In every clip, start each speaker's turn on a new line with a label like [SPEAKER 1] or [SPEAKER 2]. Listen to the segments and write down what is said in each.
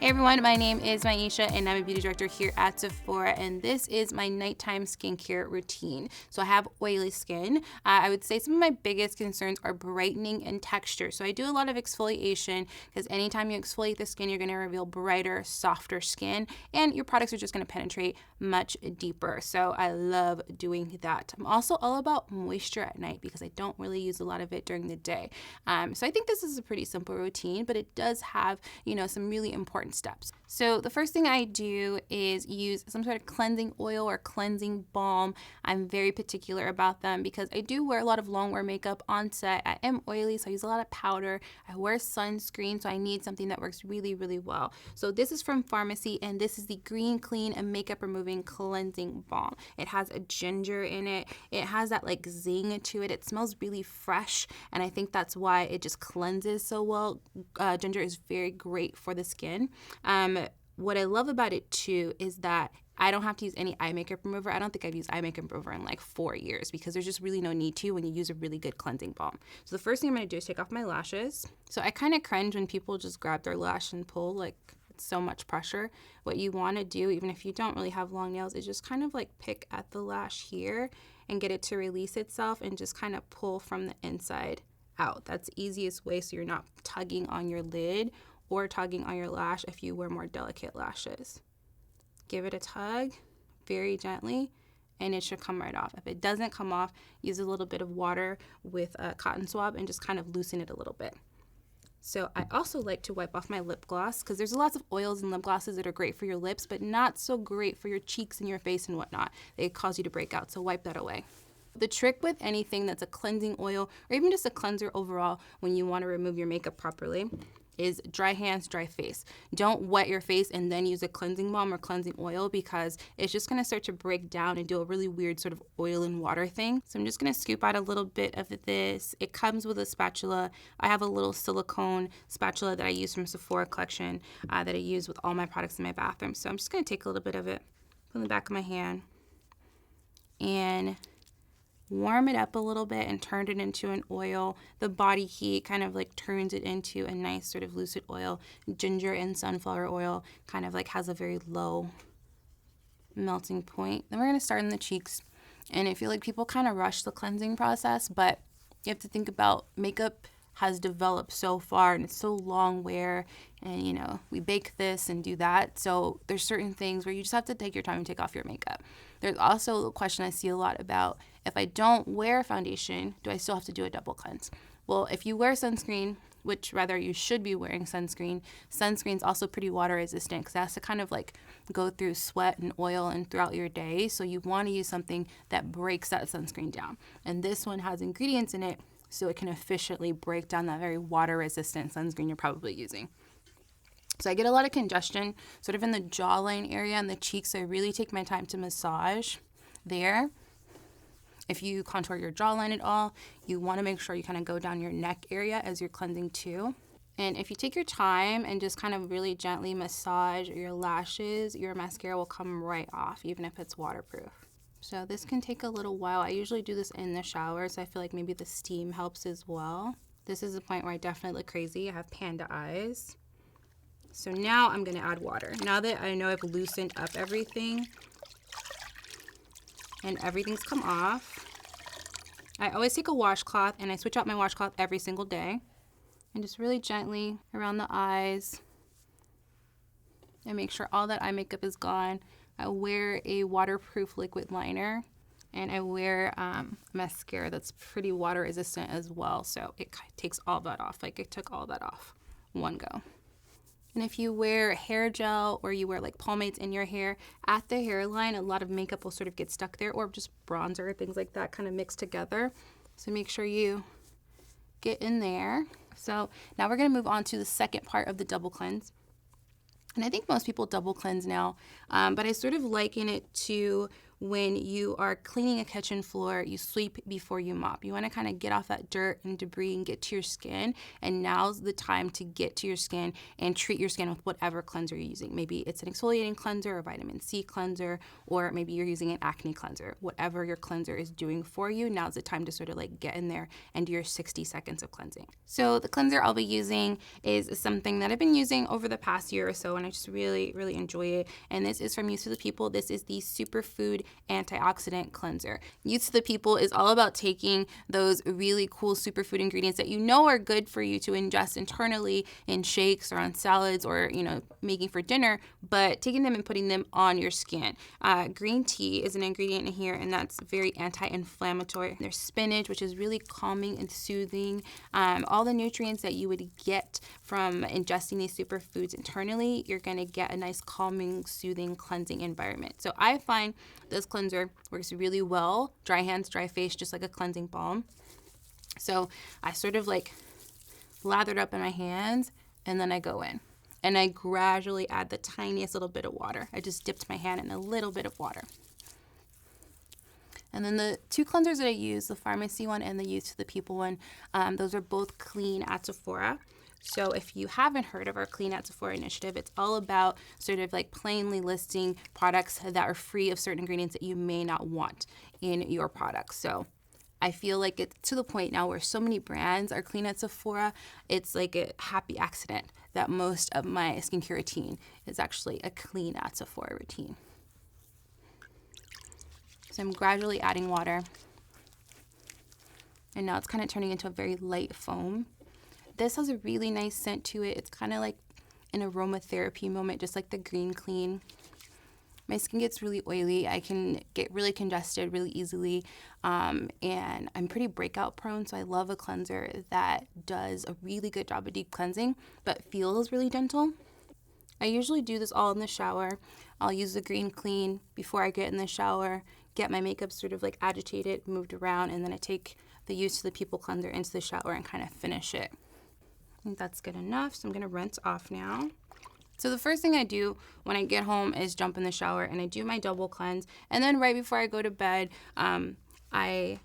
[SPEAKER 1] Hey everyone, my name is Myiesha and I'm a beauty director here at Sephora, and this is my nighttime skincare routine. So I have oily skin. I would say some of my biggest concerns are brightening and texture. So I do a lot of exfoliation because anytime you exfoliate the skin, you're going to reveal brighter, softer skin, and your products are just going to penetrate much deeper. So I love doing that. I'm also all about moisture at night because I don't really use a lot of it during the day. So I think this is a pretty simple routine, but it does have, some really important steps. So the first thing I do is use some sort of cleansing oil or cleansing balm. I'm very particular about them because I do wear a lot of long wear makeup on set. I am oily, so I use a lot of powder. I wear sunscreen, so I need something that works really, really well. So this is from Farmacy, and this is the Green Clean and Makeup Removing Cleansing Balm. It has a ginger in it. It has that like zing to it. It smells really fresh, and I think that's why it just cleanses so well. Ginger is very great for the skin. What I love about it too is that I don't have to use any eye makeup remover. I don't think I've used eye makeup remover in like 4 years because there's just really no need to when you use a really good cleansing balm. So the first thing I'm going to do is take off my lashes. So I kind of cringe when people just grab their lash and pull, like it's so much pressure. What you want to do, even if you don't really have long nails, is just kind of like pick at the lash here and get it to release itself and just kind of pull from the inside out. That's the easiest way so you're not tugging on your lid or tugging on your lash if you wear more delicate lashes. Give it a tug very gently and it should come right off. If it doesn't come off, use a little bit of water with a cotton swab and just kind of loosen it a little bit. So I also like to wipe off my lip gloss because there's lots of oils and lip glosses that are great for your lips, but not so great for your cheeks and your face and whatnot. They cause you to break out, so wipe that away. The trick with anything that's a cleansing oil or even just a cleanser overall when you want to remove your makeup properly is dry hands, dry face. Don't wet your face and then use a cleansing balm or cleansing oil because it's just gonna start to break down and do a really weird sort of oil and water thing. So I'm just gonna scoop out a little bit of this. It comes with a spatula. I have a little silicone spatula that I use from Sephora collection that I use with all my products in my bathroom. So I'm just gonna take a little bit of it, put it in the back of my hand, and warm it up a little bit and turn it into an oil. The body heat kind of like turns it into a nice sort of lucid oil. Ginger and sunflower oil kind of like has a very low melting point. Then we're gonna start in the cheeks. And I feel like people kind of rush the cleansing process, but you have to think about makeup has developed so far and it's so long wear, and we bake this and do that. So there's certain things where you just have to take your time and take off your makeup. There's also a question I see a lot about, if I don't wear foundation, do I still have to do a double cleanse? Well, if you wear sunscreen, which rather you should be wearing sunscreen, sunscreen's also pretty water resistant because it has to kind of like go through sweat and oil and throughout your day. So you want to use something that breaks that sunscreen down. And this one has ingredients in it so it can efficiently break down that very water resistant sunscreen you're probably using. So I get a lot of congestion sort of in the jawline area and the cheeks. So I really take my time to massage there. If you contour your jawline at all, you want to make sure you kind of go down your neck area as you're cleansing too. And if you take your time and just kind of really gently massage your lashes, your mascara will come right off, even if it's waterproof. So this can take a little while. I usually do this in the shower, so I feel like maybe the steam helps as well. This is the point where I definitely look crazy. I have panda eyes. So now I'm gonna add water. Now that I know I've loosened up everything and everything's come off, I always take a washcloth and I switch out my washcloth every single day and just really gently around the eyes and make sure all that eye makeup is gone. I wear a waterproof liquid liner and I wear mascara that's pretty water resistant as well, so it takes all that off. Like it took all that off one go. And if you wear hair gel or you wear like pomades in your hair, at the hairline, a lot of makeup will sort of get stuck there, or just bronzer, things like that kind of mixed together. So make sure you get in there. So now we're gonna move on to the second part of the double cleanse. And I think most people double cleanse now, but I sort of liken it to when you are cleaning a kitchen floor, you sweep before you mop. You want to kind of get off that dirt and debris and get to your skin. And now's the time to get to your skin and treat your skin with whatever cleanser you're using. Maybe it's an exfoliating cleanser or vitamin C cleanser, or maybe you're using an acne cleanser. Whatever your cleanser is doing for you, now's the time to sort of like get in there and do your 60 seconds of cleansing. So the cleanser I'll be using is something that I've been using over the past year or so, and I just really, really enjoy it. And this is from Youth to the People. This is the SUPERFOOD Antioxidant Cleanser. Youth to the People is all about taking those really cool superfood ingredients that you know are good for you to ingest internally in shakes or on salads or, you know, making for dinner, but taking them and putting them on your skin. Green tea is an ingredient in here, and that's very anti-inflammatory. There's spinach, which is really calming and soothing. All the nutrients that you would get from ingesting these superfoods internally, you're going to get a nice calming, soothing, cleansing environment. So I find this cleanser works really well. Dry hands, dry face, just like a cleansing balm. So I sort of like lather it up in my hands, and then I go in. And I gradually add the tiniest little bit of water. I just dipped my hand in a little bit of water. And then the two cleansers that I use, the Farmacy one and the Youth to the People one, those are both clean at Sephora. So if you haven't heard of our Clean at Sephora initiative, it's all about sort of like plainly listing products that are free of certain ingredients that you may not want in your products. So I feel like it's to the point now where so many brands are clean at Sephora, it's like a happy accident that most of my skincare routine is actually a Clean at Sephora routine. So I'm gradually adding water. And now it's kind of turning into a very light foam. This has a really nice scent to it. It's kind of like an aromatherapy moment, just like the Green Clean. My skin gets really oily. I can get really congested really easily, and I'm pretty breakout prone, so I love a cleanser that does a really good job of deep cleansing, but feels really gentle. I usually do this all in the shower. I'll use the Green Clean before I get in the shower, get my makeup sort of like agitated, moved around, and then I take the Youth to the People cleanser into the shower and kind of finish it. I think that's good enough, so I'm gonna rinse off now. So the first thing I do when I get home is jump in the shower and I do my double cleanse. And then right before I go to bed, I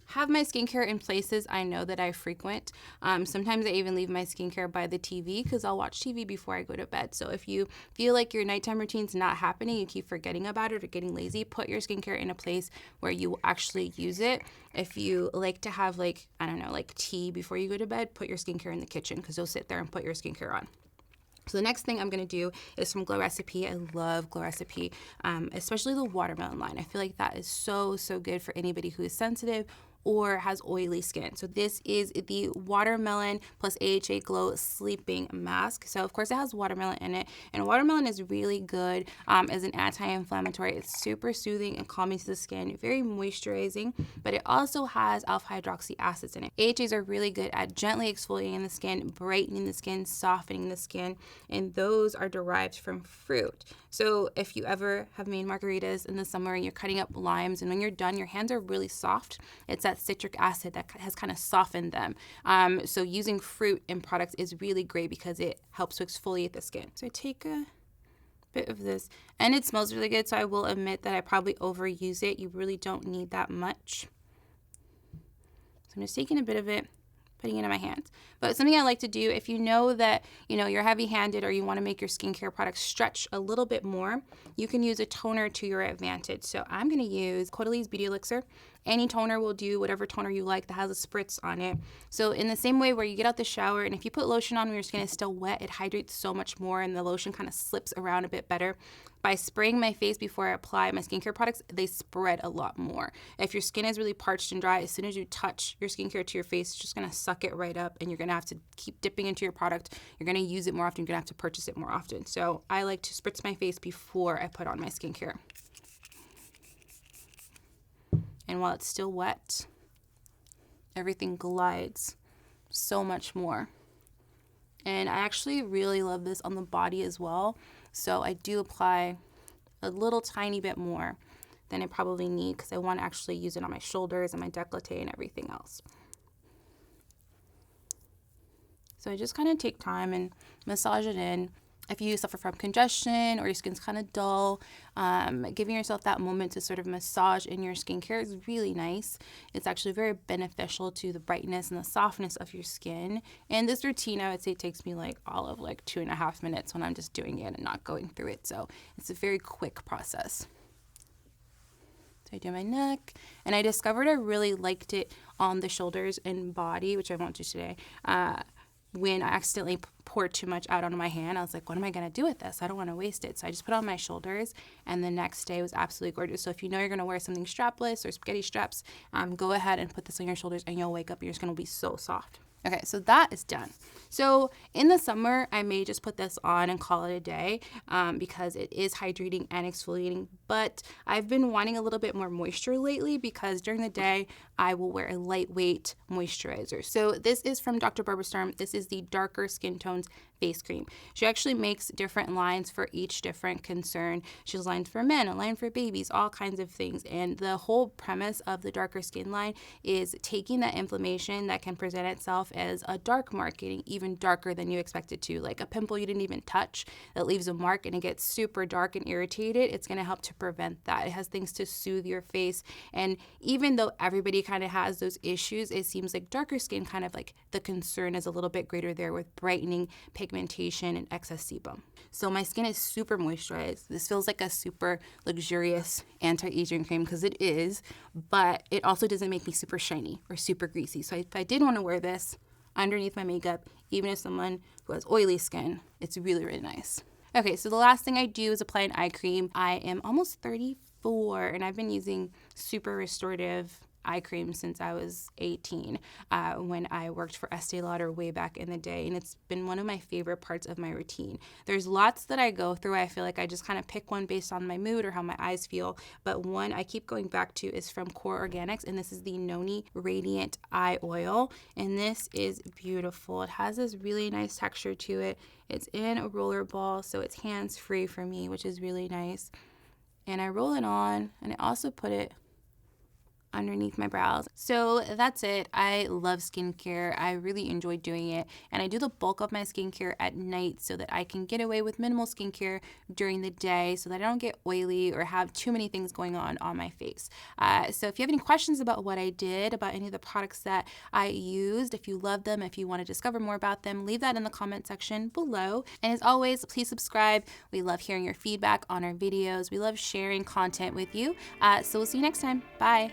[SPEAKER 1] have my skincare in places I know that I frequent. Sometimes I even leave my skincare by the TV because I'll watch TV before I go to bed. So if you feel like your nighttime routine's not happening, you keep forgetting about it or getting lazy, put your skincare in a place where you will actually use it. If you like to have like, I don't know, like tea before you go to bed, put your skincare in the kitchen because you'll sit there and put your skincare on. So the next thing I'm going to do is from Glow Recipe. I love Glow Recipe, especially the watermelon line. I feel like that is so, so good for anybody who is sensitive or has oily skin. So this is the watermelon plus AHA Glow sleeping mask. So of course it has watermelon in it, and watermelon is really good as an anti-inflammatory. It's super soothing and calming to the skin, very moisturizing, but it also has alpha hydroxy acids in it. AHAs are really good at gently exfoliating the skin, brightening the skin, softening the skin, and those are derived from fruit. So if you ever have made margaritas in the summer and you're cutting up limes, and when you're done, your hands are really soft. It's that citric acid that has kind of softened them. So using fruit in products is really great because it helps to exfoliate the skin. So I take a bit of this, and it smells really good, so I will admit that I probably overuse it. You really don't need that much. So I'm just taking a bit of it, putting it in my hands. But something I like to do, if you know that, you know, you're heavy-handed or you want to make your skincare products stretch a little bit more, you can use a toner to your advantage. So I'm going to use Caudalie's Beauty ELIXIR. Any toner will do, whatever toner you like that has a spritz on it. So in the same way where you get out the shower, and if you put lotion on when your skin is still wet, it hydrates so much more and the lotion kind of slips around a bit better. By spraying my face before I apply my skincare products, they spread a lot more. If your skin is really parched and dry, as soon as you touch your skincare to your face, it's just going to suck it right up, and you're going to have to keep dipping into your product. You're going to use it more often. You're going to have to purchase it more often. So I like to spritz my face before I put on my skincare. And while it's still wet, everything glides so much more. And I actually really love this on the body as well. So I do apply a little tiny bit more than I probably need because I want to actually use it on my shoulders and my décolleté and everything else. So I just kind of take time and massage it in. If you suffer from congestion or your skin's kind of dull, giving yourself that moment to sort of massage in your skincare is really nice. It's actually very beneficial to the brightness and the softness of your skin. And this routine, I would say, takes me like all of like 2.5 minutes when I'm just doing it and not going through it. So it's a very quick process. So I do my neck, and I discovered I really liked it on the shoulders and body, which I won't do today. When I accidentally poured too much out onto my hand, I was like, what am I going to do with this? I don't want to waste it. So I just put it on my shoulders, and the next day was absolutely gorgeous. So if you know you're going to wear something strapless or spaghetti straps, go ahead and put this on your shoulders, and you'll wake up and your skin will be so soft. Okay, so that is done. So in the summer, I may just put this on and call it a day because it is hydrating and exfoliating. But I've been wanting a little bit more moisture lately because during the day, I will wear a lightweight moisturizer. So this is from Dr. Barbara Sturm. This is the Darker Skin Tones Face Cream. She actually makes different lines for each different concern. She has lines for men, a line for babies, all kinds of things. And the whole premise of the Darker Skin line is taking that inflammation that can present itself as a dark mark, getting even darker than you expect it to, like a pimple you didn't even touch that leaves a mark and it gets super dark and irritated. It's going to help to prevent that. It has things to soothe your face. And even though everybody kind of has those issues, it seems like darker skin kind of like the concern is a little bit greater there with brightening, pigmentation, and excess sebum. So my skin is super moisturized. This feels like a super luxurious anti-aging cream because it is, but it also doesn't make me super shiny or super greasy. So if I did want to wear this underneath my makeup, even as someone who has oily skin, it's really, really nice. Okay, so the last thing I do is apply an eye cream. I am almost 34 and I've been using super restorative eye cream since I was 18 when I worked for Estee Lauder way back in the day, and it's been one of my favorite parts of my routine. There's lots that I go through. I feel like I just kind of pick one based on my mood or how my eyes feel, but one I keep going back to is from KORA Organics, and this is the NONI Radiant Eye Oil, and this is beautiful. It has this really nice texture to it. It's in a roller ball, so it's hands-free for me, which is really nice. And I roll it on, and I also put it underneath my brows. So that's it. I love skincare. I really enjoy doing it, and I do the bulk of my skincare at night so that I can get away with minimal skincare during the day so that I don't get oily or have too many things going on my face. So if you have any questions about what I did, about any of the products that I used, if you love them, if you want to discover more about them, leave that in the comment section below. And as always, please subscribe. We love hearing your feedback on our videos. We love sharing content with you. So we'll see you next time. Bye.